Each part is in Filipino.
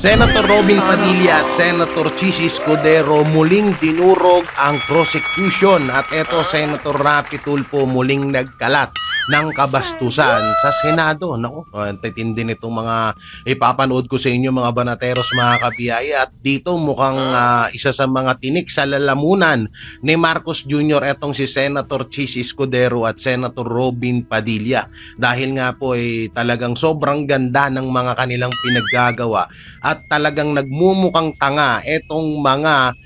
Senator Robin Padilla at Senator Chis Escudero muling dinurog ang prosecution at eto Senator Rapi Tulfo muling nagkalat ng kabastusan sa Senado. Naku, titindi nitong mga ipapanood ko sa inyo mga banateros, mga kabiyaya, at dito mukhang isa sa mga tinik sa lalamunan ni Marcos Jr. etong si Senator Chis Escudero at Senator Robin Padilla dahil nga po ay talagang sobrang ganda ng mga kanilang pinaggagawa at talagang nagmumukhang tanga etong mga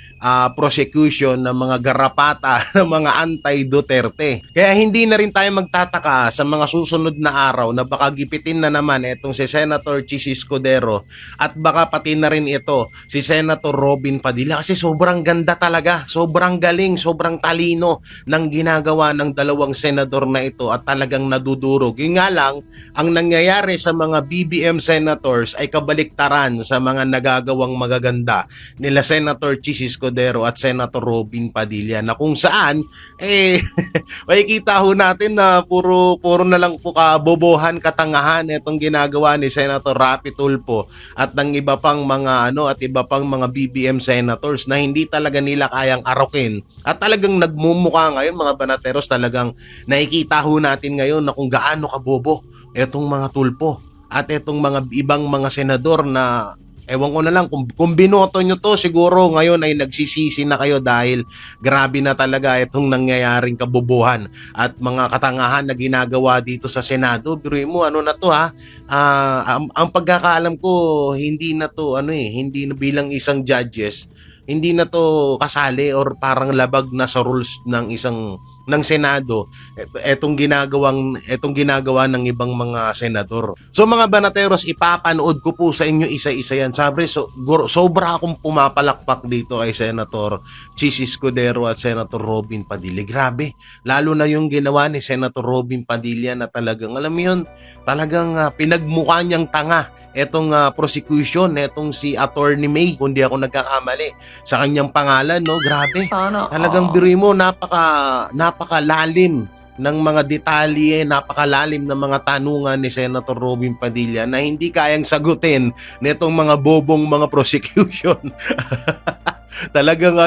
prosecution ng mga garapata ng mga anti-Duterte. Kaya hindi na rin tayo magtataka sa mga susunod na araw na baka gipitin na naman etong si Senator Chis Escudero at baka pati na rin ito si Senator Robin Padilla kasi sobrang ganda talaga, sobrang galing, sobrang talino ng ginagawa ng dalawang senador na ito at talagang nadudurog. Yung nga lang, ang nangyayari sa mga BBM senators ay kabaliktaran sa mga nagagawang magaganda nila Senator Chis Escudero at Senator Robin Padilla na kung saan makikita ho natin na puro na lang po kabobohan, katangahan itong ginagawa ni Senator Rapi Tulfo at ng iba pang mga iba pang mga BBM senators na hindi talaga nila kayang arokin at talagang nagmumukha ngayon mga banateros, talagang nakikita ho natin ngayon na kung gaano kabobo itong mga Tulfo at itong mga ibang mga senador na ewan ko na lang kung binoto nyo to, siguro ngayon ay nagsisisi na kayo dahil grabe na talaga itong nangyayaring kabubuhan at mga katangahan na ginagawa dito sa Senado. Biruin mo, ano na to ha? Ang pagkakaalam ko, hindi na to, hindi na bilang isang judges, hindi na to kasali or parang labag na sa rules ng Senado etong ginagawa ng ibang mga senador. So mga banateros, ipapanood ko po sa inyo isa-isa yan. Sabi, sobra akong pumapalakpak dito kay Senator Chis Escudero at Senator Robin Padilla. Grabe, lalo na yung ginawa ni Senator Robin Padilla na talagang, alam mo yun, talagang pinagmukha niyang tanga etong prosecution, etong si Attorney May, kung di ako nagkakamali sa kanyang pangalan, no? Grabe. Talagang biruin mo, napakalalim ng mga detalye, napakalalim ng mga tanungan ni Senator Robin Padilla na hindi kayang sagutin nitong mga bobong mga prosecution. Talagang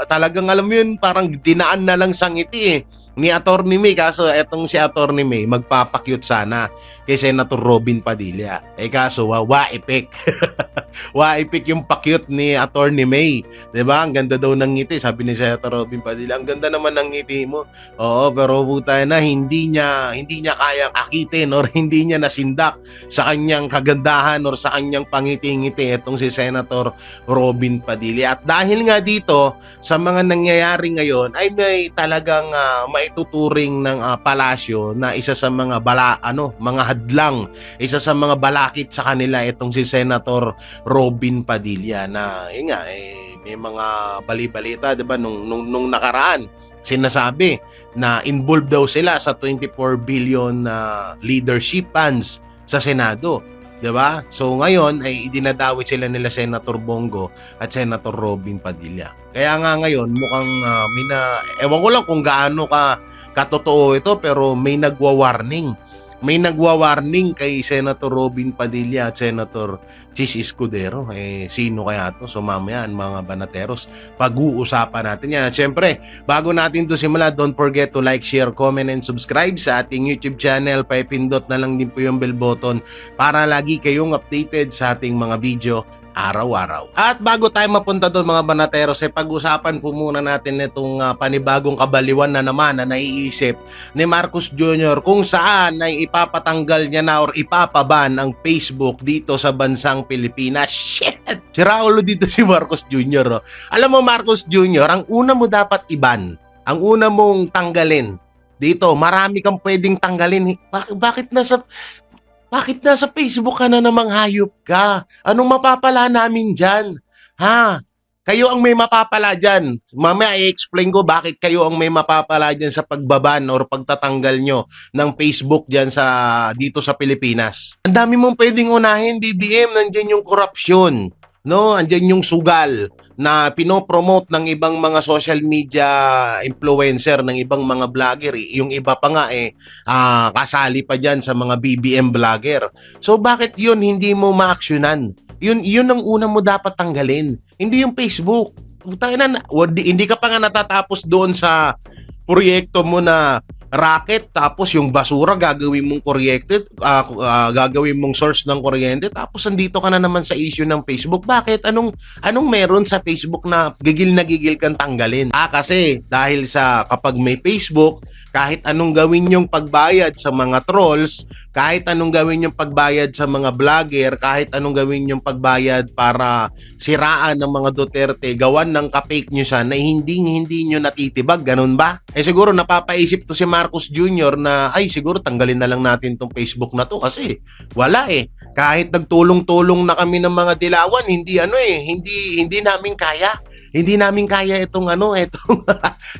talagang alam mo yun, parang dinaan na lang sa ngiti ni Attorney May, kaso etong si Attorney May magpapakyut sana kay Senator Robin Padilla. Kaso waipik. Waipik yung pakyut ni Attorney May. 'Di ba? Ang ganda daw ng ngiti, sabi ni Senator Robin Padilla. Ang ganda naman ng ngiti mo. Oo, pero buta na hindi niya kayang akitin or hindi niya nasindak sa kanyang kagandahan or sa kanyang pangiti-ngiti etong si Senator Robin Padilla. At dahil nga dito sa mga nangyayari ngayon ay may talagang maituturing ng palasyo na isa sa mga mga hadlang, isa sa mga balakid sa kanila itong si Senator Robin Padilla na may mga bali-balita, 'di ba, nung nakaraan sinasabi na involved daw sila sa 24 billion leadership funds sa Senado. 'Di ba? So ngayon ay idinadawit sila nila Senator Bongo at Senator Robin Padilla. Kaya nga ngayon mukhang ewan ko lang kung gaano katotoo ito, pero may nagwa-warning. May nagwa-warning kay Senator Robin Padilla at Senator Chis Escudero. Sino kaya to? So mamaya mga banateros, pag-uusapan natin yan. At syempre, bago natin to simula, don't forget to like, share, comment, and subscribe sa ating YouTube channel. Paipindot na lang din po yung bell button para lagi kayong updated sa ating mga video araw-araw. At bago tayo mapunta doon mga banateros, pag-usapan po muna natin itong panibagong kabaliwan na naman na naiisip ni Marcos Jr. kung saan ay ipapatanggal niya na or ipapaban ang Facebook dito sa bansang Pilipinas. Shit! Si Raulo dito si Marcos Jr. Alam mo Marcos Jr., ang una mo dapat iban, ang una mong tanggalin dito, marami kang pwedeng tanggalin. Bakit nasa Facebook ka na namang hayop ka? Anong mapapala namin dyan? Ha? Kayo ang may mapapala dyan. Mamaya i-explain ko bakit kayo ang may mapapala dyan sa pagbaban or pagtatanggal nyo ng Facebook dyan dito sa Pilipinas. Ang dami mong pwedeng unahin, BBM. Nandyan yung korupsyon. No, andyan yung sugal na pinopromote ng ibang mga social media influencer, ng ibang mga vlogger. Yung iba pa nga kasali pa dyan sa mga BBM vlogger. So bakit yun hindi mo ma-actionan? Yun ang una mo dapat tanggalin. Hindi yung Facebook. Tayo na, hindi ka pa nga natatapos doon sa proyekto mo na racket, tapos yung basura gagawin mong kuryente, gagawin mong source ng kuryente, tapos andito ka na naman sa issue ng Facebook. Bakit? Anong meron sa Facebook na gigil kang tanggalin? Kasi dahil sa kapag may Facebook, kahit anong gawin yung pagbayad sa mga trolls, kahit anong gawin yung pagbayad sa mga vlogger, kahit anong gawin yung pagbayad para siraan ng mga Duterte, gawan ng ka-fake newsan na hindi nyo natitibag, ganun ba? Siguro napapaisip to si Marcos Jr. na siguro tanggalin na lang natin tong Facebook na to kasi wala kahit nagtulong-tulong na kami ng mga dilawan, hindi namin kaya. Hindi namin kaya itong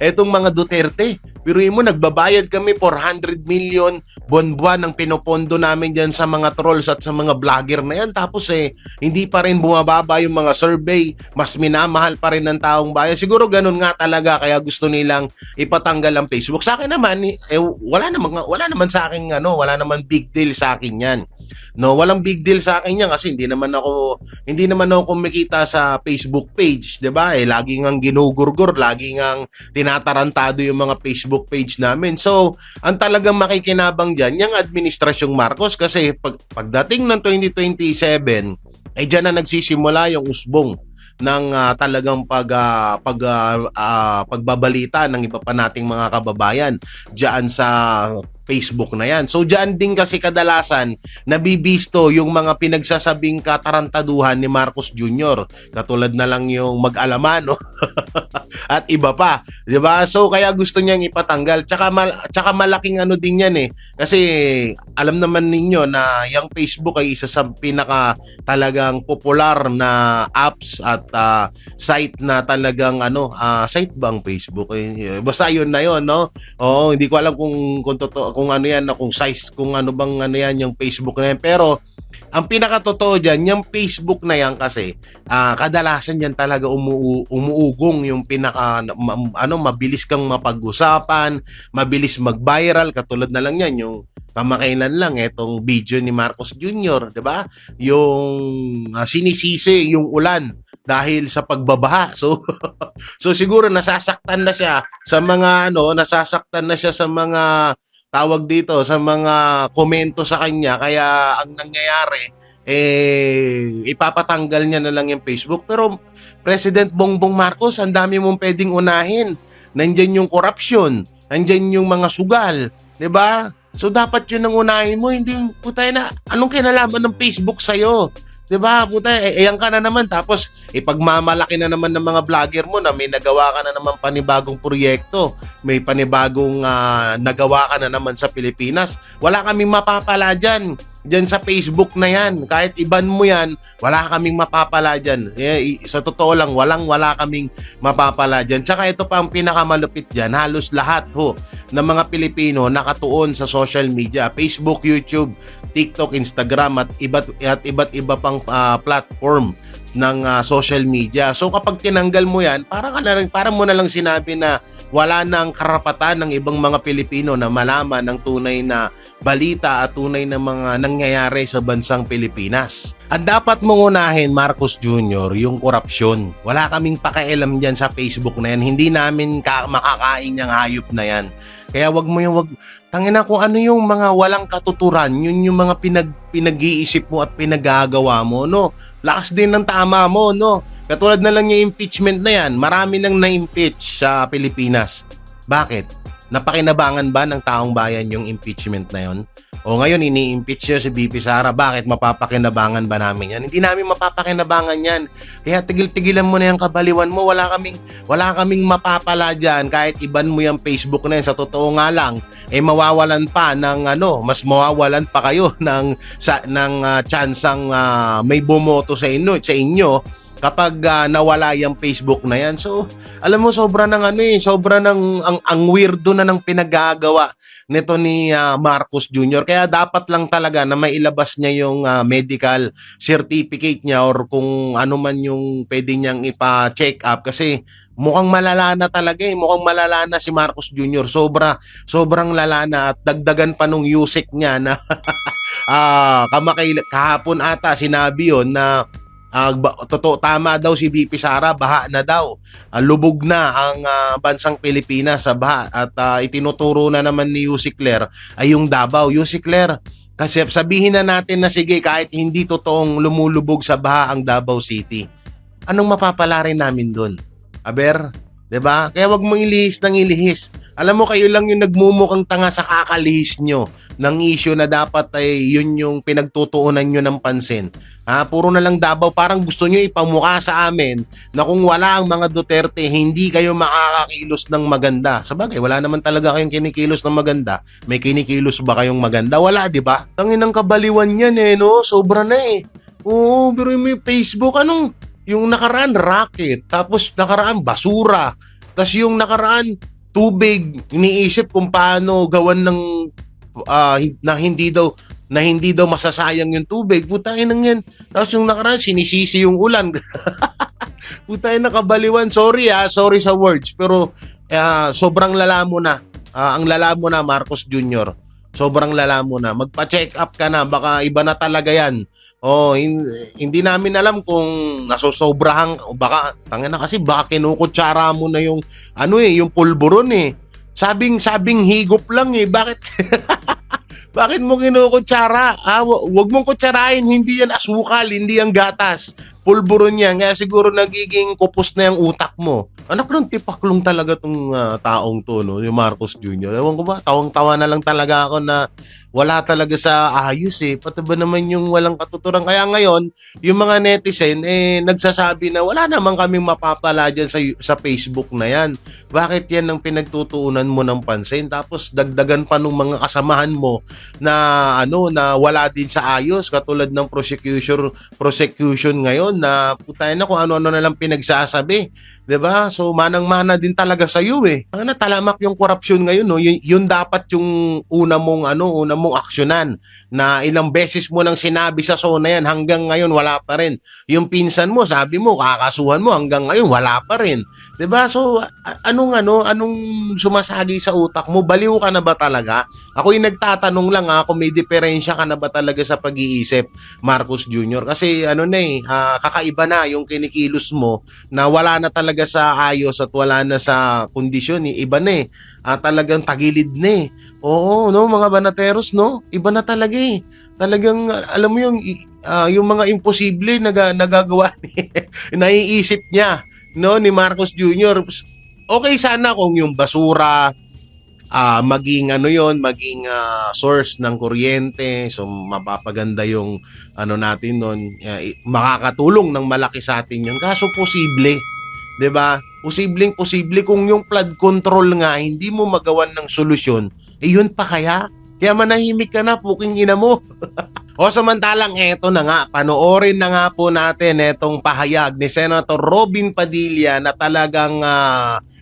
itong mga Duterte. Pero mo, nagbabayad kami 400 million buwan-buwan ang pinopondo namin dyan sa mga trolls at sa mga vlogger na yan. Tapos hindi pa rin bumababa yung mga survey. Mas minamahal pa rin ng taong bayan. Siguro ganun nga talaga kaya gusto nilang ipatanggal ang Facebook. Sa akin naman, wala naman sa akin wala naman big deal sa akin yan. No, walang big deal sa akin yan kasi hindi naman ako kumikita sa Facebook page, 'di ba? Lagi ngang ginugurgur, lagi ngang tinatarantado yung mga Facebook page namin. So, ang talagang makikinabang diyan, yung administrasyong Marcos kasi pagdating ng 2027, diyan na nagsisimula yung usbong ng talagang pagbabalita ng iba pa nating mga kababayan diyan sa Facebook na yan. So diyan din kasi kadalasan nabibisto yung mga pinagsasabing katarantaduhan ni Marcos Jr. Katulad na lang yung mag-alaman, no? At iba pa, 'di ba? So kaya gusto niyang ipatanggal. Tsaka malaking din yan Kasi alam naman ninyo na yung Facebook ay isa sa pinaka talagang popular na apps at site na talagang site bang Facebook basta yun na yun, no? Oo, hindi ko alam kung totoo kung yan kung size kung bang yan yung Facebook na yan, pero ang pinakatotoo diyan yung Facebook na yan kasi kadalasan yan talaga umuugong yung pinaka mabilis kang mapag-usapan, mabilis mag-viral, katulad na lang yan yung kamakailan lang etong video ni Marcos Jr., 'di ba? Yung sinisisi yung ulan dahil sa pagbabaha. So siguro nasasaktan na siya sa mga tawag dito sa mga komento sa kanya, kaya ang nangyayari ipapatanggal niya na lang yung Facebook. Pero President Bongbong Marcos, ang dami mong pwedeng unahin. Nandiyan yung corruption, nandiyan yung mga sugal, 'di ba? So dapat yun ang unahin mo, hindi putay na anong kinalaman ng Facebook sa'yo? 'Di ba? Putay, ayan ka na naman tapos ipagmamalaki na naman ng mga vlogger mo na may nagawa ka na naman panibagong proyekto, may panibagong nagawa ka na naman sa Pilipinas. Wala kaming mapapala diyan sa Facebook na yan. Kahit iban mo yan, wala kaming mapapala dyan. Sa totoo lang, wala kaming mapapala dyan. Tsaka ito pa ang pinakamalupit dyan, halos lahat ng mga Pilipino nakatuon sa social media, Facebook, YouTube, TikTok, Instagram at iba't iba pang platform ng social media. So kapag tinanggal mo yan, parang mo na lang sinabi na wala nang karapatan ng ibang mga Pilipino na malaman ng tunay na balita at tunay na mga nangyayari sa bansang Pilipinas. At dapat mong unahin, Marcos Jr., yung korupsyon. Wala kaming pakialam dyan sa Facebook na yan. Hindi namin makakain yung hayop na yan. Kaya tangina kung ano yung mga walang katuturan, yun yung mga pinag-iisip mo at pinagagawa mo, no? Lakas din ng tama mo, no? Katulad na lang yung impeachment na yan, marami nang na-impeach sa Pilipinas. Bakit? Napakinabangan ba ng taong bayan yung impeachment na yon? O ngayon, ini-impeach niya si BP Sara. Bakit? Mapapakinabangan ba namin yan? Hindi namin mapapakinabangan yan. Kaya tigil-tigilan mo na yung kabaliwan mo. Wala kaming mapapala dyan. Kahit iban mo yung Facebook na yan. Sa totoo nga lang, mawawalan pa ng mas mawawalan pa kayo ng tsansang may bumoto sa inyo kapag nawala yung Facebook na yan. So, alam mo, sobra ng ang weirdo na ng pinagagawa nito ni Marcos Jr. Kaya dapat lang talaga na mailabas niya yung medical certificate niya or kung ano man yung pwede niyang ipa-check up kasi mukhang malala na talaga mukhang malala na si Marcos Jr. Sobrang lala na at dagdagan pa nung USEC niya na kahapon ata sinabi yon na Totoo, tama daw si BP Sara, baha na daw. Lubog na ang bansang Pilipinas sa baha at itinuturo na naman ni Yussi Claire ay yung Davao. Yussi Claire, kasi sabihin na natin na sige kahit hindi totoong lumulubog sa baha ang Davao City. Anong mapapala rin namin doon? Aber, 'di ba? Kaya wag mo ilihis ng ilihis. Alam mo, kayo lang yung nagmumukhang tanga sa kakalihis nyo ng issue na dapat ay yun yung pinagtutuunan nyo ng pansin. Puro na lang Davao, parang gusto nyo ipamukha sa amin na kung wala ang mga Duterte, hindi kayo makakakilos ng maganda. Sabagay, wala naman talaga kayong kinikilos ng maganda. May kinikilos ba kayong maganda? Wala, di ba? Tangin ng kabaliwan yan no? Sobra na Oo, pero yung Facebook, yung nakaraan, racket. Tapos nakaraan, basura. Tapos yung nakaraan, tubig, iniisip kung paano gawan ng na hindi daw masasayang yung tubig. Putangin nang yan. Tapos yung nakaraan, sinisisi yung ulan. Putangin na kabaliwan. Sorry sa words. Pero sobrang lala mo na. Ang lala mo na, Marcos Jr. Sobrang lala mo na. Magpa-check up ka na. Baka iba na talaga yan. Hindi namin alam kung nasosobrahan o baka tangina kasi baka kinukutsara mo na yung yung pulburon Sabing higop lang Bakit bakit mo kinukutsara? Wag mong kutsarain, hindi yan asukal, hindi yan gatas. Pulburon yan, kaya siguro nagiging kupos na yung utak mo. Anak ng tipaklong talaga tong taong to, no? Yung Marcos Jr. Ewan ko ba, tawang-tawa na lang talaga ako na wala talaga sa ayos Pati ba naman yung walang katuturan? Kaya ngayon, yung mga netizen, nagsasabi na wala naman kaming mapapala dyan sa Facebook na yan. Bakit yan ang pinagtutuunan mo ng pansin? Tapos dagdagan pa nung mga kasamahan mo na na wala din sa ayos, katulad ng prosecution ngayon na putay na kung ano-ano na lang pinagsasabi. 'Di ba? So manang-mana din talaga sa iyo Talamak yung korupsyon ngayon yun dapat yung una mong aksyonan na ilang beses mo nang sinabi sa zona yan hanggang ngayon wala pa rin. Yung pinsan mo sabi mo kakasuhan mo hanggang ngayon wala pa rin. 'Di ba? So anong sumasagi sa utak mo? Baliw ka na ba talaga? Ako yung nagtatanong lang kung may diferensya ka na ba talaga sa pag-iisip, Marcos Jr. Kasi kakaiba na yung kinikilos mo na wala na talaga sa ayos at wala na sa kondisyon iba na talagang tagilid na Oo, no, mga banateros, no? Iba na talaga Talagang, alam mo yung mga imposible nagagawa naiisip niya, no, ni Marcos Jr. Okay sana kung yung basura, maging maging source ng kuryente, so mapapaganda yung natin nun, makakatulong ng malaki sa atin yun. Kaso posible, 'di ba? Posible kung yung flood control nga hindi mo magawan ng solusyon, yun pa kaya? Kaya manahimik ka na, puking ina mo. O samantalang eto na nga, panoorin na nga po natin etong pahayag ni Senator Robin Padilla na talagang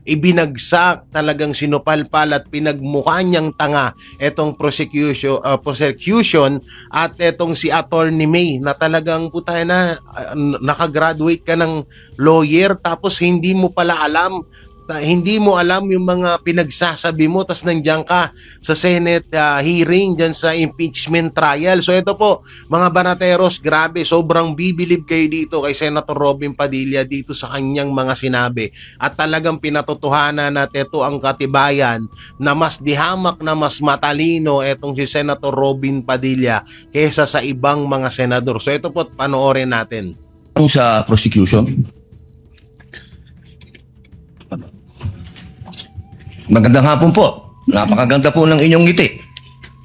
ibinagsak, talagang sinupalpal at pinagmukha niyang tanga etong prosecution at etong si Attorney May na talagang putay na nakagraduate ka ng lawyer tapos hindi mo pala alam yung mga pinagsasabi mo tas nandiyan ka sa Senate hearing dyan sa impeachment trial. So ito po mga banateros, grabe, sobrang bibilib kayo dito kay Senator Robin Padilla dito sa kanyang mga sinabi at talagang pinatotohanan na ito ang katibayan na mas dihamak na mas matalino etong si Senator Robin Padilla kaysa sa ibang mga senador. So ito po, panoorin natin. Sa prosecution, magandang hapon po. Napakaganda po ng inyong ngiti.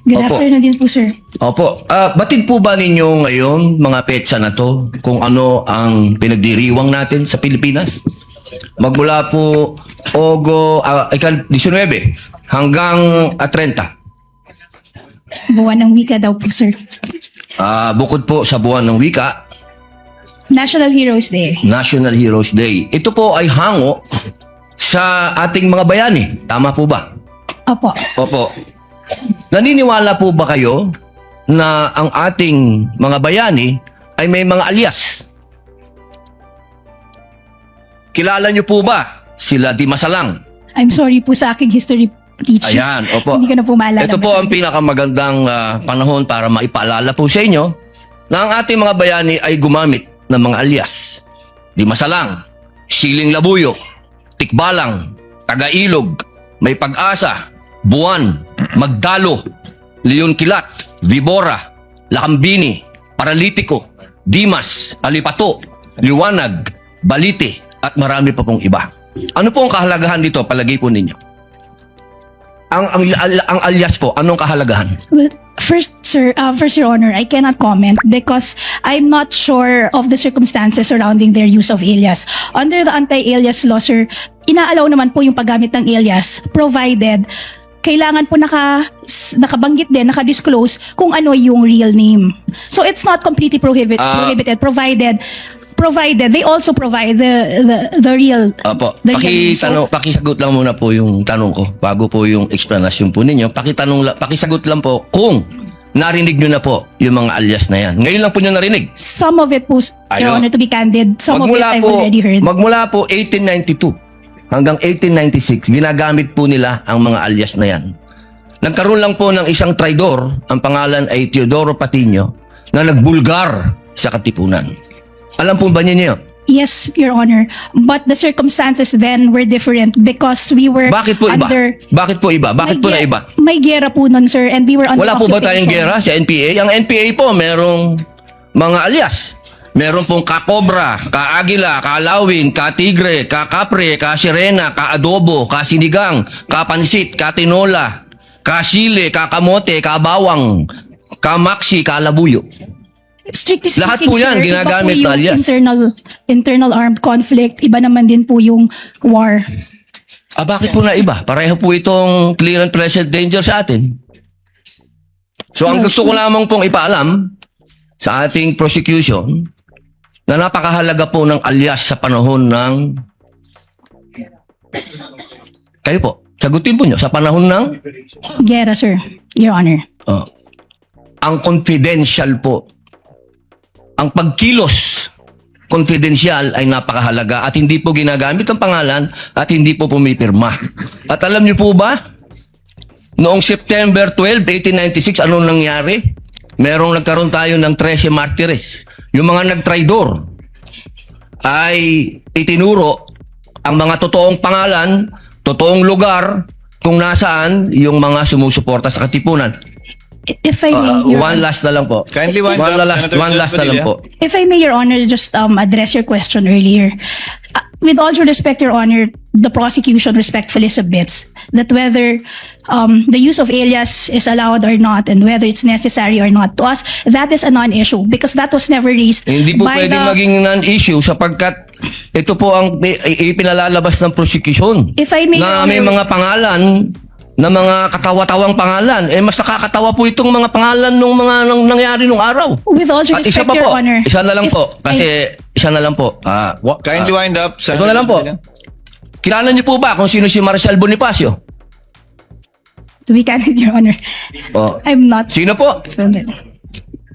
Good afternoon din po, sir. Opo. Batid po ba ninyo ngayon, mga petsa na to, kung ano ang pinagdiriwang natin sa Pilipinas? Magmula po 19 hanggang 30. Buwan ng wika daw po, sir. Bukod po sa buwan ng wika, National Heroes Day. National Heroes Day. Ito po ay hango sa ating mga bayani. Tama po ba? Opo. Opo. Naniniwala po ba kayo na ang ating mga bayani ay may mga alias? Kilala niyo po ba sila Di Masalang? I'm sorry po sa aking history teacher. Ayan, opo. Hindi ko na po maalala. Ito po ang pinakamagandang panahon para maipaalala po sa inyo na ang ating mga bayani ay gumamit ng mga alias. Dimasalang, Siling Labuyo, Tikbalang, Tagailog, May Pag-asa, Buwan, Magdalo, Leon Kilat, Vibora, Lakambini, Paralitiko, Dimas, Alipato, Liwanag, Balite, at marami pa pong iba. Ano po ang kahalagahan dito, palagay po ninyo? Ang alias po, anong kahalagahan? Well, first, sir, first, Your Honor, I cannot comment because I'm not sure of the circumstances surrounding their use of alias. Under the anti-alias law, sir, inaalaw naman po yung paggamit ng alias provided kailangan po nakabanggit din, nakadisclose kung ano yung real name. So it's not completely prohibited provided they also provide the real Opo, the real name. So, pakisagot lang muna po yung tanong ko bago po yung explanation po ninyo. Pakisagot lang po kung narinig nyo na po yung mga alias na yan. Ngayon lang po nyo narinig. some of it po, Your Ayun. Honor, to be candid, some of it I've already heard. Magmula po 1892 hanggang 1896, ginagamit po nila ang mga alias na yan. Nagkaroon lang po ng isang traidor, ang pangalan ay Teodoro Patiño, na nagbulgar sa Katipunan. Alam po ba niyo? Yes, Your Honor. But the circumstances then were different because we were Bakit po iba? under... Bakit po iba? Bakit po na iba? May gera po nun, sir, and we were under Wala po ba tayong occupation. gera sa NPA? Ang NPA po, merong mga alias. Meron pong ka-Cobra, ka-Agila, ka-Lawin, ka-Tigre, ka-Kapre, ka-Sirena, ka-Adobo, ka-Sinigang, ka-Pansit, ka-Tinola, ka-Sile, ka-Kamote, ka-Bawang, ka-Maxi, ka-Labuyo. Strictly speaking, Lahat po yan, sir, ginagamit iba po na alias. yung internal armed conflict, iba naman din po yung war. Bakit po na iba? Pareho po itong clear and present danger sa atin. So, ang gusto ko lamang pong ipaalam sa ating prosecution na napakahalaga po ng alias sa panahon ng... Kayo po, sagutin po nyo, sa panahon ng... Gera, sir, Your Honor. Ang confidential po, ang pagkilos confidential ay napakahalaga at hindi po ginagamit ang pangalan at hindi po pumipirma. At alam niyo po ba, noong September 12, 1896, anong nangyari? Nagkaroon tayo ng 13 martires. Yung mga nagtraidor ay itinuro ang mga totoong pangalan, totoong lugar kung nasaan yung mga sumusuporta sa Katipunan. If I may, Your One Honor. last na lang po. Kindly wind up, Senator One last na lang Padilla. po. If I may, Your Honor, just address your question earlier. With all due respect, Your Honor, the prosecution respectfully submits that whether the use of alias is allowed or not and whether it's necessary or not, to us, that is a non-issue because that was never raised Hindi po by pwedeng the... maging non-issue sapagkat ito po ang ipinalalabas ng prosecution. If I may, Na Your may Honor, mga pangalan na mga katawa-tawang pangalan. Mas nakakatawa po itong mga pangalan nung nangyari nung araw. with all due At isa respect, pa Your po, Honor. isa na lang if po. Kasi isa na lang po. Kindly wind up, Ito Senator na lang po. Padilla. Kilala niyo po ba kung sino si Marcial Bonifacio? To be candid, Your Honor, Oh. I'm not Sino po? familiar.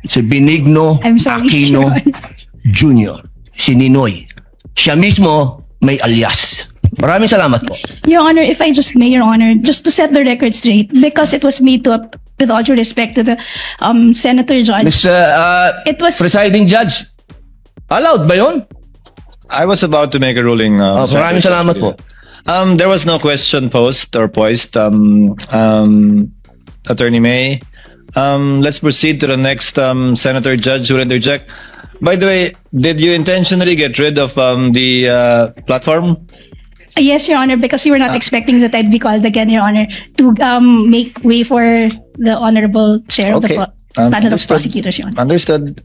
Si Benigno I'm sorry, Aquino Your Honor. Jr. Si Ninoy. Siya mismo may alias. Maraming salamat po. Your Honor, if I just may, Your Honor, just to set the record straight, because it was made to, with all due respect to the Senator Judge, Mr. it was... Presiding Judge, allowed ba yun? I was about to make a ruling. Maraming salamat po. There was no question posed or poised, Attorney May. Let's proceed to the next Senator Judge who will interject. By the way, did you intentionally get rid of the platform? Yes, Your Honor, because we were not expecting that I'd be called again, Your Honor, to make way for the Honorable Chair of the Okay. panel of Understood. prosecutors, Your Honor. Understood.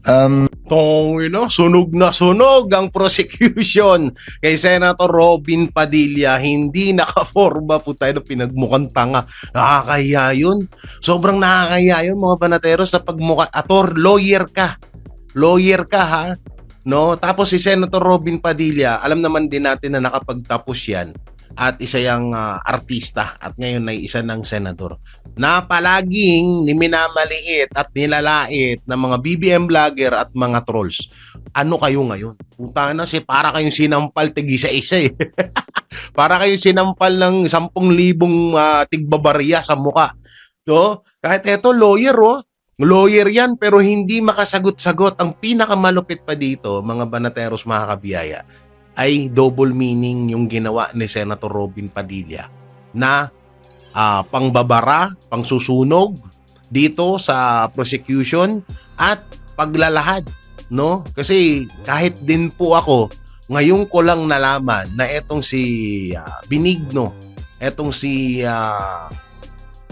Sunog na sunog ang prosecution kay Senator Robin Padilla. Hindi nakaforma po tayo na pinagmukhang tanga. Nakakahiya yun. Sobrang nakakahiya yun, mga banateros, sa pagmukha. Lawyer ka. Lawyer ka, ha? No? Tapos si Senator Robin Padilla, alam naman din natin na nakapagtapos yan at isa yung artista at ngayon ay isa ng senador na palaging minamaliit at nilalait ng mga BBM vlogger at mga trolls. Ano kayo ngayon? Puta na, para kayong sinampal tig-isa-isa eh. Para kayong sinampal ng 10,000 tigbabarya sa muka. No? Kahit eto, lawyer, oh. Lawyer yan pero hindi makasagot-sagot. Ang pinakamalupit pa dito, mga banateros, mga kabiyaya, ay double meaning yung ginawa ni Senator Robin Padilla na pangbabara, pangsusunog dito sa prosecution at paglalahad, no? Kasi kahit din po ako, ngayon ko lang nalaman na etong si Benigno, etong si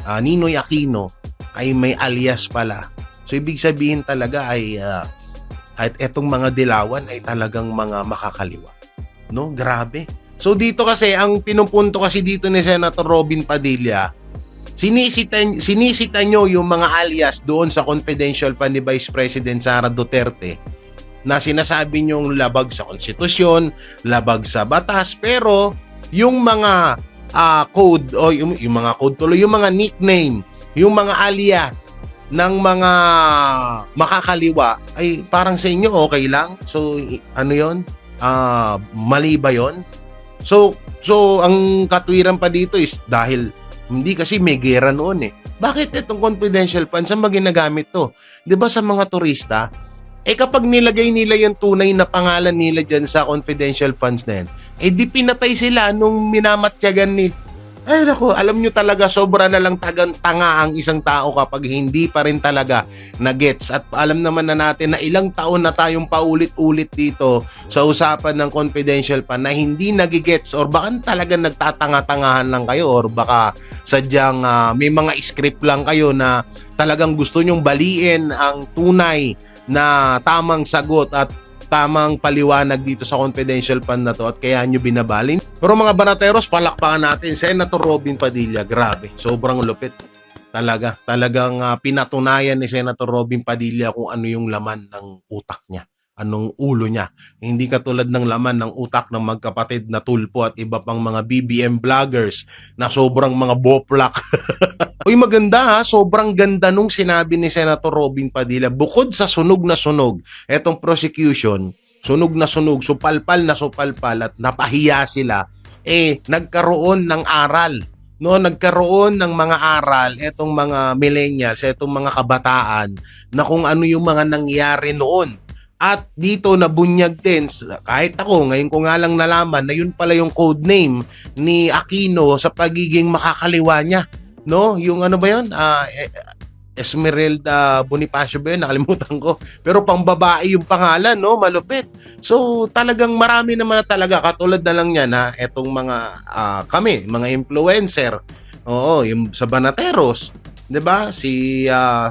Ninoy Aquino ay may alias pala. So ibig sabihin talaga ay at etong mga dilawan ay talagang mga makakaliwa. No, grabe. So dito kasi ang pinupunto kasi dito ni Senator Robin Padilla, sinisita nyo yung mga alias doon sa confidential pa ni Vice President Sara Duterte na sinasabi nyong labag sa konstitusyon, labag sa batas, pero yung mga code o yung mga code tuloy, yung mga nickname, yung mga alias ng mga makakaliwa ay parang sa inyo okay lang. So ano yon? Mali ba yon? So ang katwiran pa dito is dahil hindi kasi may gera noon eh. Bakit itong confidential funds ang ginagamit to? 'Di ba sa mga turista, kapag nilagay nila yung tunay na pangalan nila dyan sa confidential funds na yan, di pinatay sila nung minamatyagan ni. Ay nako, alam nyo talaga sobra na lang tanga ang isang tao kapag hindi pa rin talaga na-gets. At alam naman na natin na ilang taon na tayong paulit-ulit dito sa usapan ng confidential fund na hindi nagigets or baka talagang nagtatanga-tangahan lang kayo or baka sadyang may mga script lang kayo na talagang gusto nyong baliin ang tunay na tamang sagot at tamang paliwanag dito sa confidential fund na to at kaya nyo binabalin. Pero mga banateros, palakpakan natin Senator Robin Padilla. Grabe, sobrang lupit. Talagang pinatunayan ni Senator Robin Padilla kung ano yung laman ng utak niya, anong ulo niya. Hindi katulad ng laman ng utak ng magkapatid na Tulpo at iba pang mga BBM vloggers na sobrang mga boplak. Uy, maganda sobrang ganda nung sinabi ni Senator Robin Padilla. Bukod sa sunog na sunog, etong prosecution, sunog na sunog, supalpal na supalpal at napahiya sila, nagkaroon ng aral. No, nagkaroon ng mga aral etong mga millennials, etong mga kabataan na kung ano yung mga nangyari noon. At dito nabunyag din, kahit ako, ngayon ko nga lang nalaman na yun pala yung code name ni Aquino sa pagiging makakaliwa niya. No, yung ano ba yun? Esmeralda Bonifacio ba yun? Nakalimutan ko. Pero pang babae yung pangalan, no? Malupit. So, talagang marami naman na talaga. Katulad na lang niya na etong mga kami, mga influencer. Oo, yung sa Banateros. 'Di ba?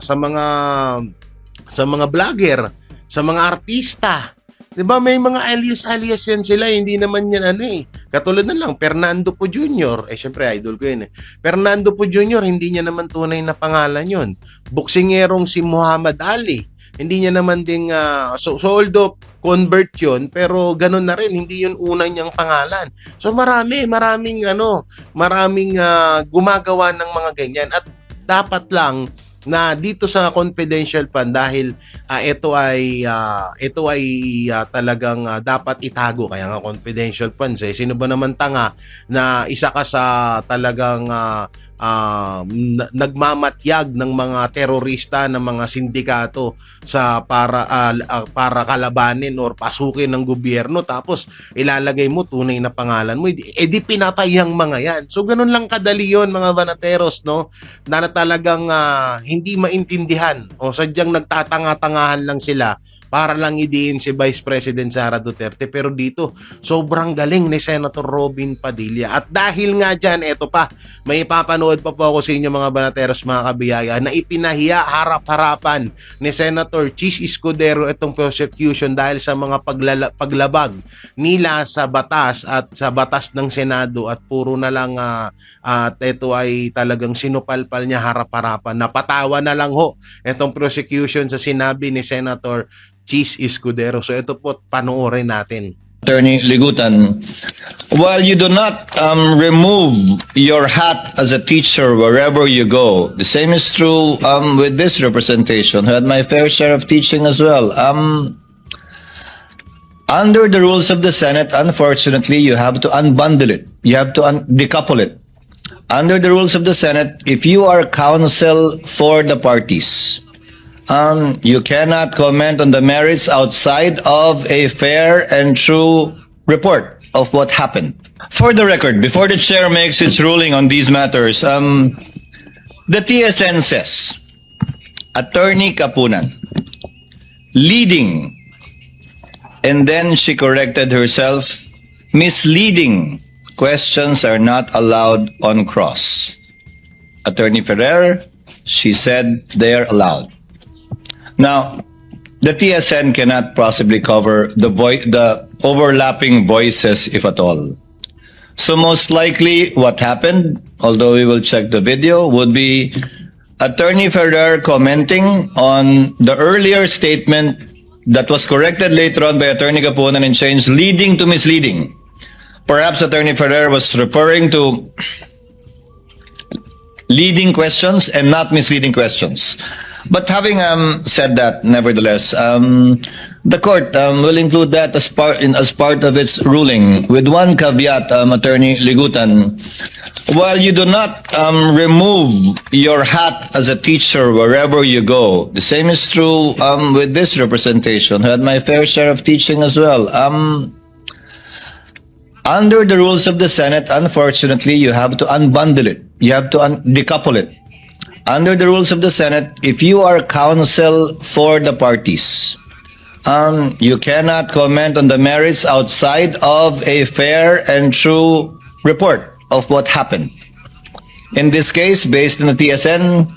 Sa mga vlogger, sa mga artista. 'Di ba may mga alias yan sila, hindi naman yan Katulad na lang Fernando Po Jr. Syempre idol ko yun Fernando Po Jr. hindi niya naman tunay na pangalan yun. Boksingerong si Muhammad Ali, hindi niya naman ding so although convert yun, pero ganun na rin, hindi yun unang niyang pangalan. So maraming gumagawa ng mga ganyan at dapat lang na dito sa confidential fund dahil ito ay talagang dapat itago kaya nga confidential funds sino ba naman tanga na isa ka sa talagang nagmamatyag ng mga terorista ng mga sindikato sa para kalabanin or pasukin ng gobyerno tapos ilalagay mo tunay na pangalan mo di pinatay ang mga yan. So ganun lang kadali yon mga banateros, no, na talagang hindi maintindihan o sadyang nagtatanga-tangahan lang sila para lang idiin si Vice President Sara Duterte. Pero dito, sobrang galing ni Senator Robin Padilla. At dahil nga dyan, eto pa, may ipapanood pa po ako sa inyo mga banateros, mga kabiyaya, na ipinahiya harap-harapan ni Senator Chis Escudero itong prosecution dahil sa mga paglabag nila sa batas at sa batas ng Senado at puro na lang at ito ay talagang sinupalpal niya harap-harapan. Napatawa na lang ho itong prosecution sa sinabi ni Senator Chis Escudero. So ito po, panoorin natin. Attorney Ligutan, while you do not remove your hat as a teacher wherever you go, the same is true with this representation. I had my fair share of teaching as well. Under the rules of the Senate, unfortunately, you have to unbundle it. You have to decouple it. Under the rules of the Senate, if you are counsel for the parties, You cannot comment on the merits outside of a fair and true report of what happened. For the record, before the chair makes its ruling on these matters, the TSN says, Attorney Kapunan, leading, and then she corrected herself, misleading questions are not allowed on cross. Attorney Ferrer, she said they are allowed. Now, the TSN cannot possibly cover the overlapping voices, if at all. So most likely what happened, although we will check the video, would be Attorney Ferrer commenting on the earlier statement that was corrected later on by Attorney Kapunan and changed leading to misleading. Perhaps Attorney Ferrer was referring to leading questions and not misleading questions. But having said that, nevertheless, the court will include that as part of its ruling, with one caveat, Attorney Ligutan. While you do not remove your hat as a teacher wherever you go, the same is true with this representation. I had my fair share of teaching as well. Under the rules of the Senate, unfortunately, you have to unbundle it. You have to decouple it. Under the rules of the Senate, if you are counsel for the parties, you cannot comment on the merits outside of a fair and true report of what happened. In this case, based on the TSN,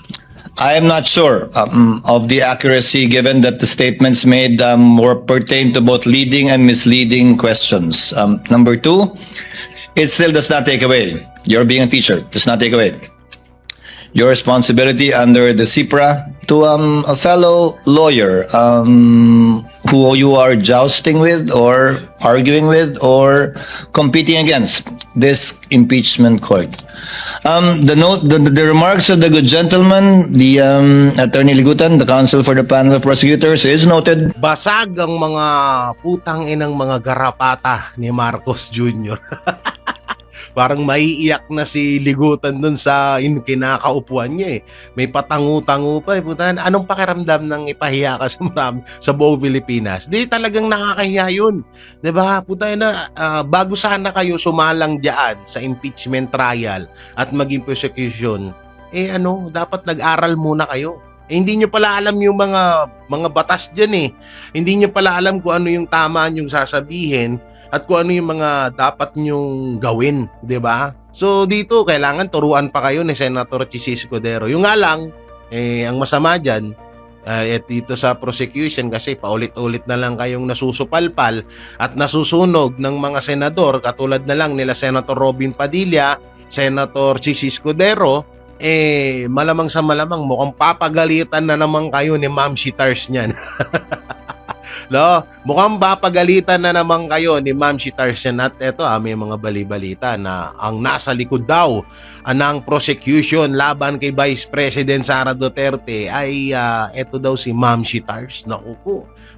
I am not sure of the accuracy, given that the statements made were pertain to both leading and misleading questions. Number two, it still does not take away, your being a teacher, does not take away your responsibility under the CIPRA to a fellow lawyer who you are jousting with or arguing with or competing against this impeachment court. The remarks of the good gentleman, the Attorney Ligutan, the counsel for the panel of prosecutors, is noted. Basag ang mga putang inang mga garapata ni Marcos Jr. Parang maiiyak na si Ligutan dun sa kinakaupuan niya eh. May patangu-tangu pa eh. Putan, anong pakiramdam ng ipahiya ka sa buong Pilipinas? Di talagang nakakahiya yun. Diba? Putan na, bago sana kayo sumalang dyan sa impeachment trial at maging prosecution, dapat nag-aral muna kayo. Hindi nyo pala alam yung mga batas dyan eh. Hindi nyo pala alam kung ano yung tama nyong sasabihin at kung ano yung mga dapat nyong gawin, di ba? So dito, kailangan turuan pa kayo ni Senator Chis Escudero. Yung nga lang, ang masama dyan, dito sa prosecution kasi paulit-ulit na lang kayong nasusupalpal at nasusunog ng mga senador, katulad na lang nila Senator Robin Padilla, Senator Chis Escudero, malamang sa malamang mukhang papagalitan na naman kayo ni Ma'am Shitars niyan. No, mukhang papagalitan na naman kayo ni Ma'am Shitars niyan. At eto, may mga bali-balita na ang nasa likod daw ng prosecution laban kay Vice President Sara Duterte ay eto daw si Ma'am Shitars. Naku po.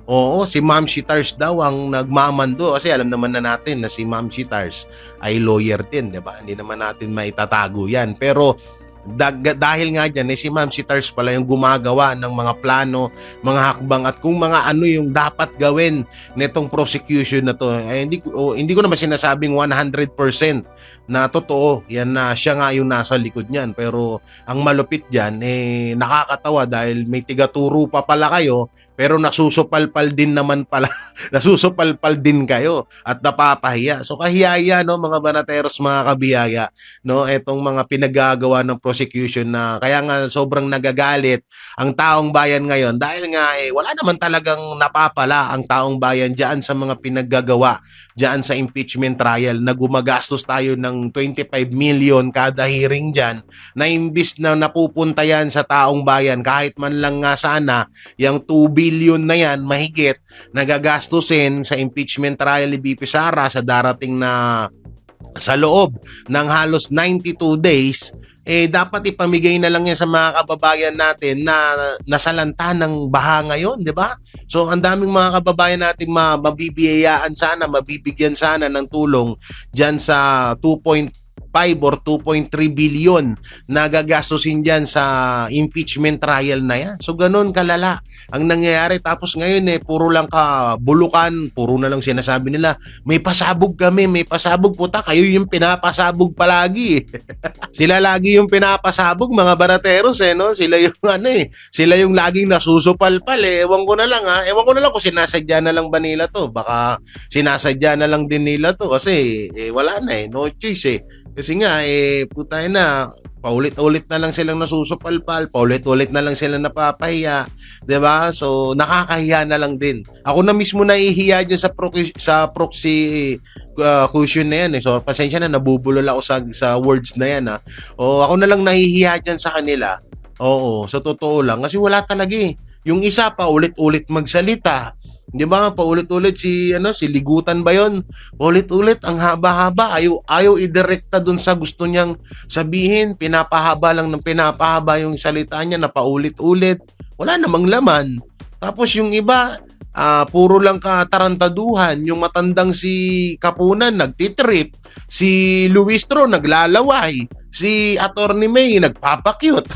Oo, si Ma'am Shitars daw ang nagmamando kasi alam naman na natin na si Ma'am Shitars ay lawyer din, 'di ba? Hindi naman natin maitatago 'yan. Pero dahil nga dyan, si Ma'am Shitars pala yung gumagawa ng mga plano, mga hakbang at kung mga ano yung dapat gawin nitong prosecution na to. Hindi ko naman sinasabing 100% na totoo yan na siya nga yung nasa likod niyan. Pero ang malupit dyan, nakakatawa dahil may tigaturo pa pala kayo, pero nasusupalpal din naman pala, nasusupalpal din kayo at napapahiya. So kahiya no mga banateros, mga kabiyaya, no, etong mga pinagagawa ng prosecution na kaya nga sobrang nagagalit ang taong bayan ngayon dahil nga wala naman talagang napapala ang taong bayan diyan sa mga pinaggagawa diyan sa impeachment trial na gumagastos tayo ng 25 million kada hearing diyan na imbis na napupunta yan sa taong bayan kahit man lang nga sana yung 2 billion na yan mahigit nagagastusin sa impeachment trial ni BP Sara sa darating na sa loob ng halos 92 days, dapat ipamigay na lang yan sa mga kababayan natin na nasalanta ng baha ngayon, di ba? So ang daming mga kababayan natin mabibiyayaan sana, mabibigyan sana ng tulong dyan sa 2.5 or 2.3 billion na gagastusin dyan sa impeachment trial na yan. So ganun kalala ang nangyayari. Tapos ngayon puro lang kabulukan, puro na lang sinasabi nila, may pasabog kami, may pasabog. Puta, kayo yung pinapasabog palagi. Sila lagi yung pinapasabog, mga barateros no? Sila yung sila yung laging nasusupalpal Ewan ko na lang kung sinasadya na lang ba nila to. Baka sinasadya na lang din nila to kasi wala na no choice Kasi nga putay na paulit-ulit na lang silang nasusupalpal, paulit-ulit na lang silang napapahiya, 'di ba? So nakakahiya na lang din. Ako na mismo nahihiya diyan sa proxy cushion na yan So pasensya na, nabubulol ako sa words na yan O ako na lang nahihiya diyan sa kanila. Oo, sa totoo lang kasi wala talaga Yung isa pa ulit-ulit magsalita. 'Di ba? Paulit-ulit si Ligutan ba 'yon? Paulit-ulit ang haba-haba. Ayaw idirekta dun sa gusto niyang sabihin, pinapahaba lang ng pinapahaba yung salita niya na paulit-ulit. Wala namang laman. Tapos yung iba, puro lang katarantaduhan. Yung matandang si Kapunan nagtitrip, si Luistro naglalaway, si Attorney May nagpapakyut.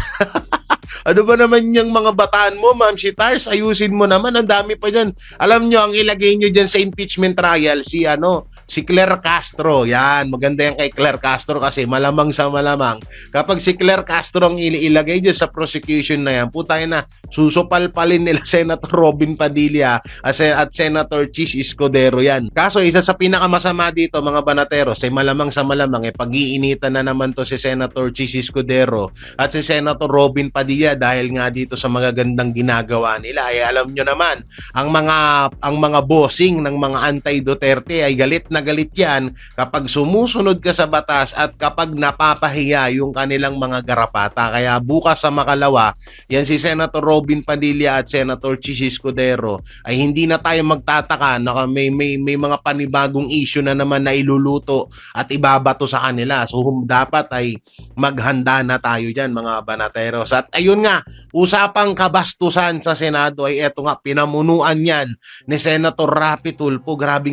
Ano ba naman yung mga bataan mo, Ma'am si Tars? Ayusin mo naman, ang dami pa dyan. Alam nyo, ang ilagay nyo dyan sa impeachment trial, si Claire Castro. Yan, maganda yan kay Claire Castro kasi malamang sa malamang. Kapag si Claire Castro ang ilagay dyan sa prosecution na yan, putay na, susupalpalin nila Senator Robin Padilla at Senator Chis Escudero yan. Kaso, isa sa pinakamasama dito, mga banateros, malamang sa malamang, pag-iinitan na naman to si Senator Chis Escudero at si Senator Robin Padilla dahil nga dito sa mga gandang ginagawa nila. Alam nyo naman, ang mga bossing ng mga anti-Duterte ay galit na galit yan kapag sumusunod ka sa batas at kapag napapahiya yung kanilang mga garapata. Kaya bukas sa Makalawa, yan si Senator Robin Padilla at Senator Chis Escudero ay hindi na tayo magtataka na may mga panibagong issue na naman na iluluto at ibabato sa kanila. So dapat ay maghanda na tayo dyan, mga banateros. At ayun nga, usapang kabastusan sa Senado ay eto nga, pinamunuan yan ni Senator Rapi Tulfo. Grabe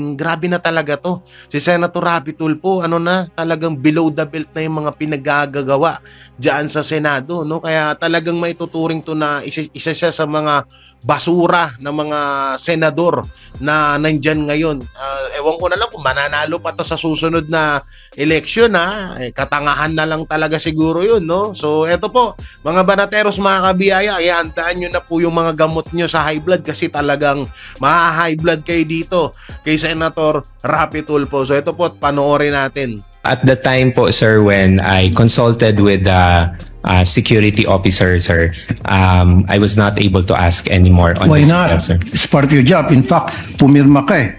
na talaga to. Si Senator Rapi Tulfo, talagang below the belt na yung mga pinagagagawa dyan sa Senado, no? Kaya talagang may tuturing to na isa siya sa mga basura ng mga senador na nandyan ngayon. Ewan ko na lang kung mananalo pa to sa susunod na election katangahan na lang talaga siguro yun, no? So eto po, mga banateros, mga kabiyaya, ihandaan nyo na po yung mga gamot nyo sa high blood kasi talagang ma-high blood kayo dito kay Senator Rapi Tulfo. So ito po, panoorin natin. At the time po, sir, when I consulted with the security officer, sir, I was not able to ask anymore on Why the not? details, sir. It's part of your job. In fact, pumirma ka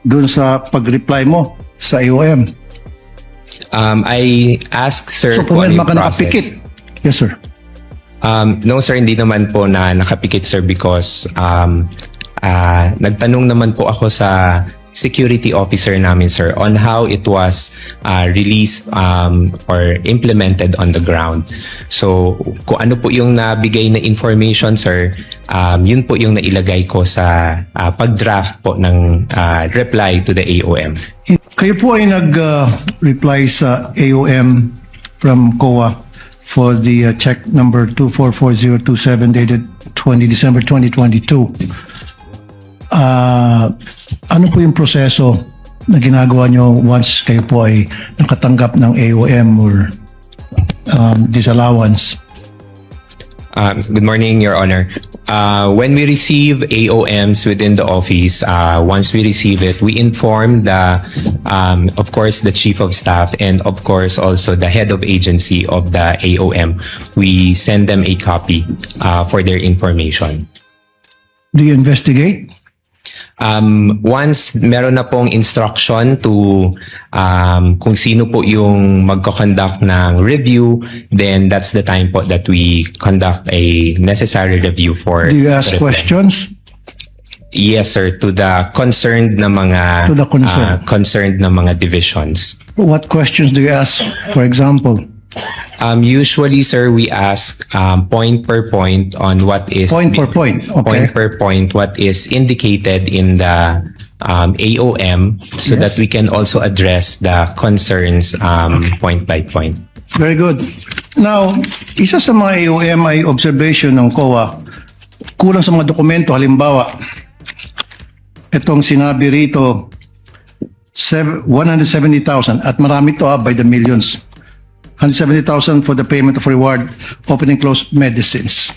doon sa pag-reply mo sa AOM. I asked, sir, So kung ano pumirma yung ka process. nakapikit. Yes, sir. No, sir, hindi naman po na nakapikit, sir, because nagtanong naman po ako sa security officer namin, sir, on how it was released or implemented on the ground. So, kung ano po yung nabigay na information, sir, yun po yung nailagay ko sa pag-draft po ng reply to the AOM. Kayo po ay nag-reply sa AOM from COA for the check number 244027 dated 20 December 2022. Ano po yung proseso na ginagawa nyo once kayo po ay nakatanggap ng AOM or disallowance? Good morning, Your Honor. When we receive AOMs within the office, once we receive it, we inform of course, the Chief of Staff and of course also the head of agency of the AOM. We send them a copy for their information. Do you investigate? Once meron na pong instruction to kung sino po yung magko-conduct ng review, then that's the time po that we conduct a necessary review for Do you ask the reply. questions? Yes, sir, to the concerned na mga To the concerned. concerned na mga divisions. What questions do you ask? For example, Usually, sir, we ask point per point on what is point per point. Okay. point per point what is indicated in the AOM so that we can also address the concerns point by point. Very good. Now, isa sa mga AOM ay observation ng COA, kulang sa mga dokumento. Halimbawa, itong sinabi rito, 170,000 at marami to by the millions. 170,000 for the payment of reward, open and closed medicines.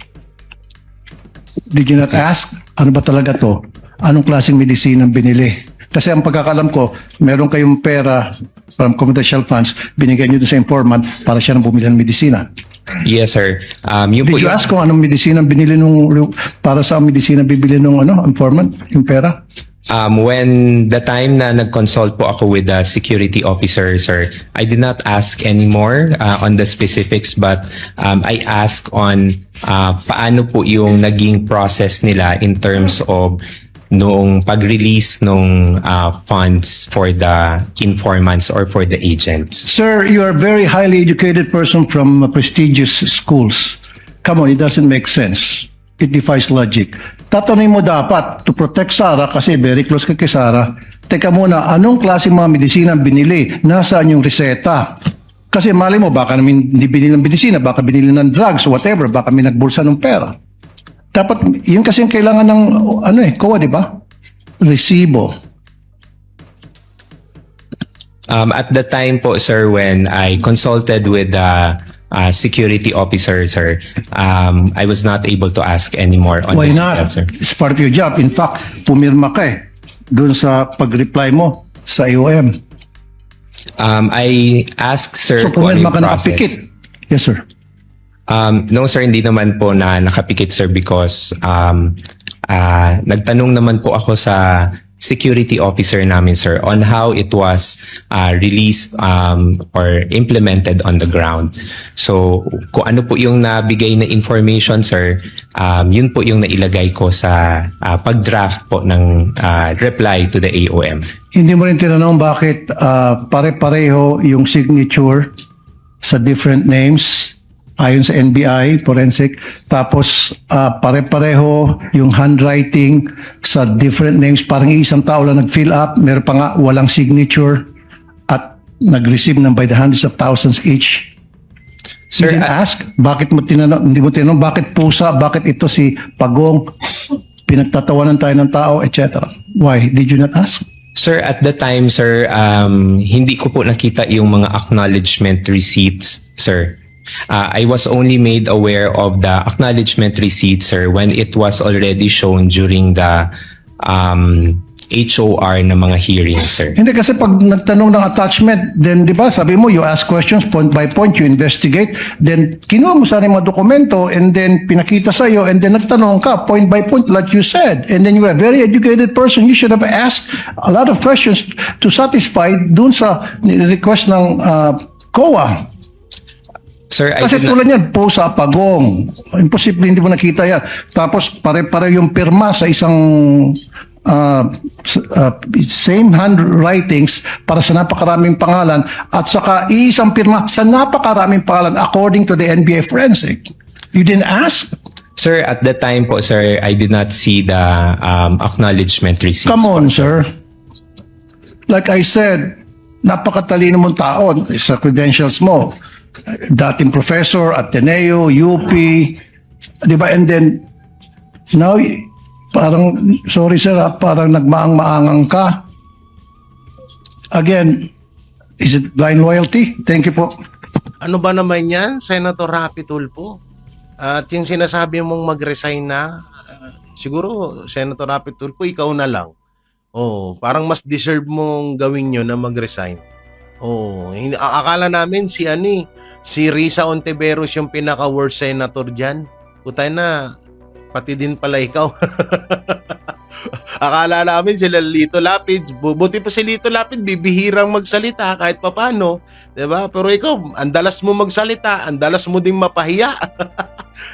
Did you not ask, ano ba talaga to? Anong klaseng medicine ang binili? Kasi ang pagkakalam ko, meron kayong pera from confidential funds, binigay nyo doon sa informant para siya nang bumili ng medisina. Yes, sir. Yung Did po you yung- ask kung anong medisina binili nung, para sa medisina bibili nung informant, yung pera? When the time na nag-consult po ako with the security officer, sir, I did not ask anymore on the specifics, but I asked on paano po yung naging process nila in terms of noong pag-release ng funds for the informants or for the agents. Sir, you are a very highly educated person from prestigious schools. Come on, it doesn't make sense. It defies logic. Tatanungin mo dapat to protect Sarah kasi very close ka kay Sarah. Teka muna, anong klase mga medisina ang binili? Nasaan yung reseta? Kasi mali mo, baka namin hindi binili ng medisina, baka binili ng drugs, whatever, baka may nagbulsa ng pera. Dapat, yun kasi ang kailangan ng, COA, di ba? Resibo. At the time po, sir, when I consulted with the security officer, sir, I was not able to ask anymore on Why the not? details, sir. It's part of your job. In fact, pumirma ka doon sa pag-reply mo sa AOM. I asked, sir, So kung ano pumirma yung ka process. nakapikit. Yes, sir. No, sir, hindi naman po na nakapikit, sir, because nagtanong naman po ako sa security officer namin, sir, on how it was released or implemented on the ground. So, kung ano po yung nabigay na information, sir, yun po yung nailagay ko sa pag-draft po ng reply to the AOM. Hindi mo rin tinanong bakit pare-pareho yung signature sa different names ayon sa NBI, forensic, tapos pare-pareho yung handwriting sa different names, parang isang tao lang nag-fill up, meron pa nga walang signature at nag-receive ng by the hundreds of thousands each. Sir, You didn't ask, bakit mo tinanong, hindi mo tinanong, bakit pusa, bakit ito si Pagong, pinagtatawanan tayo ng tao, etc. Why? Did you not ask? Sir, at the time, sir, hindi ko po nakita yung mga acknowledgement receipts, sir. I was only made aware of the acknowledgement receipt, sir, when it was already shown during the HOR na mga hearings, sir. Hindi kasi pag nagtanong ng attachment, then di ba sabi mo you ask questions point by point, you investigate, then kinuha mo sana yung mga dokumento and then pinakita sa iyo and then nagtanong ka point by point like you said, and then you are a very educated person, you should have asked a lot of questions to satisfy dun sa request ng COA. Sir, I Kasi did not- tulad yan, Pusa, Pagong. Imposible hindi mo nakita yan. Tapos pare-pare yung pirma sa isang same handwritings para sa napakaraming pangalan at saka isang pirma sa napakaraming pangalan according to the NBA forensic. You didn't ask? Sir, at the time po, sir, I did not see the acknowledgement receipts. Come on, po, sir. Like I said, napakatalino mong tao sa credentials mo. Dating professor, Ateneo, UP, di ba? And then, now, parang, sorry sir, parang nagmaang-maangang ka. Again, is it blind loyalty? Thank you po. Ano ba naman yan, Senator Rapi Tulfo? At yung sinasabi mong mag-resign na, siguro, Senator Rapi Tulfo, ikaw na lang. Oh, parang mas deserve mong gawin yun na mag-resign. Oh, akala namin si Risa Ontiveros yung pinaka-worst senator dyan. Putay na, pati din pala ikaw. Akala namin sila Lito Lapid. Buti pa si Lito Lapid, bibihirang magsalita kahit papano. Diba? Pero ikaw, andalas mo magsalita, andalas mo ding mapahiya.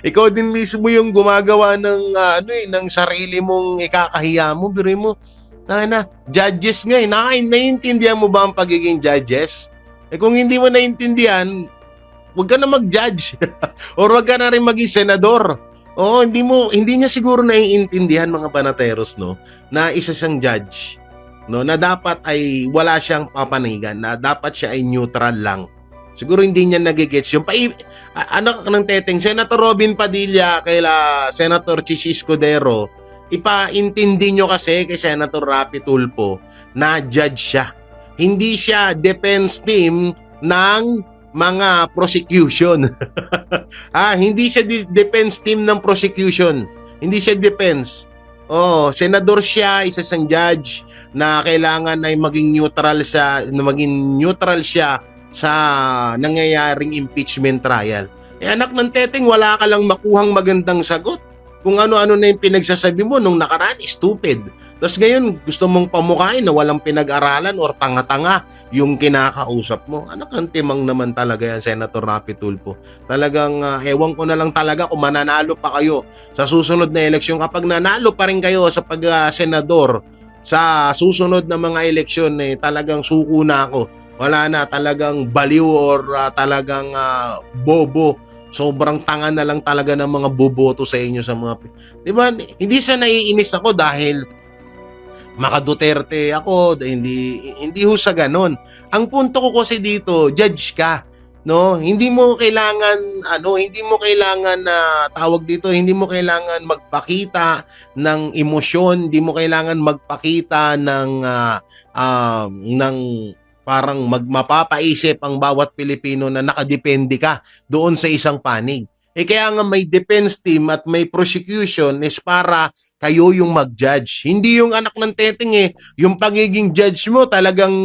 Ikaw din mismo yung gumagawa ng, ng sarili mong ikakahiya mo. Pero mo, judges nga naiintindihan mo ba ang pagiging judges? Kung hindi mo naiintindihan, huwag ka na mag-judge. Or huwag ka na rin maging senador. Oo, hindi niya siguro naiintindihan mga banateros, no, na isa siyang judge. no, na dapat ay wala siyang papanigan, na dapat siya ay neutral lang. Siguro hindi niya nagigets yung ano ng teteng Senator Robin Padilla kaila Senator Chis Escudero, ipaintindi nyo kasi kay Senator Rapi Tulfo na judge siya. Hindi siya defense team ng mga prosecution. Hindi siya defense team ng prosecution. Hindi siya defense. Senador siya, isa siyang judge na kailangan ay maging neutral siya sa nangyayaring impeachment trial. Anak ng teteng, wala ka lang makuhang magandang sagot. Kung ano-ano na yung pinagsasabi mo nung nakaraan, stupid. Tapos ngayon, gusto mong pamukhain na walang pinag-aralan or tanga-tanga yung kinakausap mo. Anak ng timang naman talaga yan, Senator Rapi Tulfo. Talagang, ewan ko na lang talaga kung mananalo pa kayo sa susunod na eleksyon. Kapag nanalo pa rin kayo sa pag-senador sa susunod na mga eleksyon, talagang suko na ako. Wala na, talagang baliw or talagang bobo. Sobrang tanga na lang talaga ng mga boboto sa inyo sa mga... Di ba? Hindi siya naiinis ako dahil maka Duterte ako, hindi ho sa ganon. Ang punto ko kasi dito, judge ka, no? Hindi mo kailangan tawag dito, hindi mo kailangan magpakita ng emosyon, hindi mo kailangan magpakita ng parang mapapaisip ang bawat Pilipino na nakadepende ka doon sa isang panig. Kaya nga may defense team at may prosecution is para kayo yung mag-judge. Hindi yung anak ng teteng yung pagiging judge mo talagang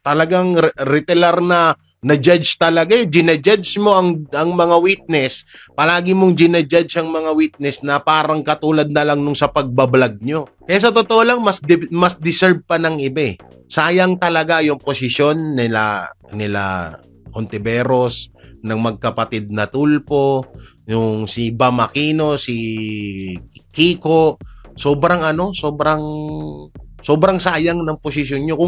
talagang retailer na judge talaga ginajudge mo ang mga witness. Palagi mong ginajudge ang mga witness na parang katulad na lang nung sa pagbablog nyo. Kaya sa totoo lang mas deserve pa ng iba. Sayang talaga yung posisyon nila Hontiveros, ng magkapatid na Tulfo, yung si Bam Aquino, si Kiko, sobrang sayang ng posisyon nyo.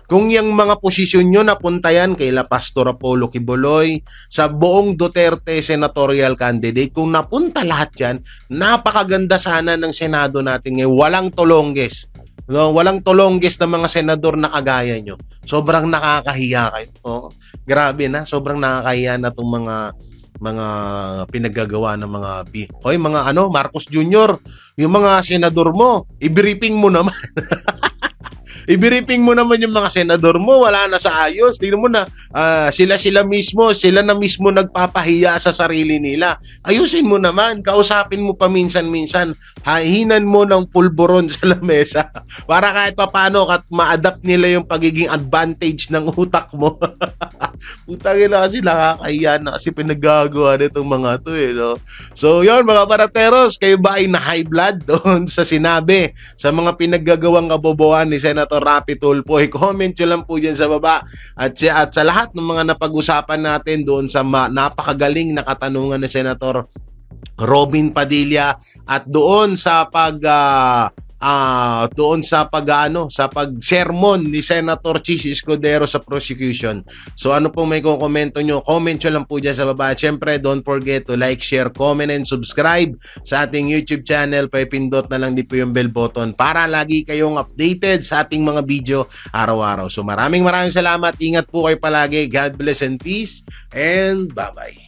Kung yung mga posisyon nyo napunta yan kay Pastor Apollo Quiboloy, sa buong Duterte senatorial candidate, kung napunta lahat yan, napakaganda sana ng Senado natin ngayon. Walang tolongges. No, walang tolongges na mga senador na kagaya nyo. Sobrang nakakahiya kayo. Grabe na, sobrang nakakahiya na itong mga pinaggagawa ng mga Marcos Jr., yung mga senador mo, i-briefing mo naman. I-briefing mo naman yung mga senador mo, wala na sa ayos. Tingnan mo na, sila na mismo nagpapahiya sa sarili nila. Ayusin mo naman, kausapin mo pa minsan-minsan, hinan mo ng pulburon sa lamesa para kahit papaano ma-adapt nila yung pagiging advantage ng utak mo. Putangin na kasi nakakahiya na kasi pinaggagawa nitong mga to no? So yun mga parateros, kayo ba ay na-high blood doon sa sinabi sa mga pinaggagawang kabobohan ni Senator Rapi Tulfo? I-comment nyo lang po dyan sa baba at sa lahat ng mga napag-usapan natin doon sa napakagaling na katanungan ni Senator Robin Padilla at doon sa pag-sermon ni Senator Chis Escudero sa prosecution. So ano pong may kukomento nyo? Comment nyo lang po dyan sa baba. At syempre, don't forget to like, share, comment, and subscribe sa ating YouTube channel. Pipindot na lang din po yung bell button para lagi kayong updated sa ating mga video araw-araw. So maraming salamat. Ingat po kayo palagi. God bless and peace. And bye-bye.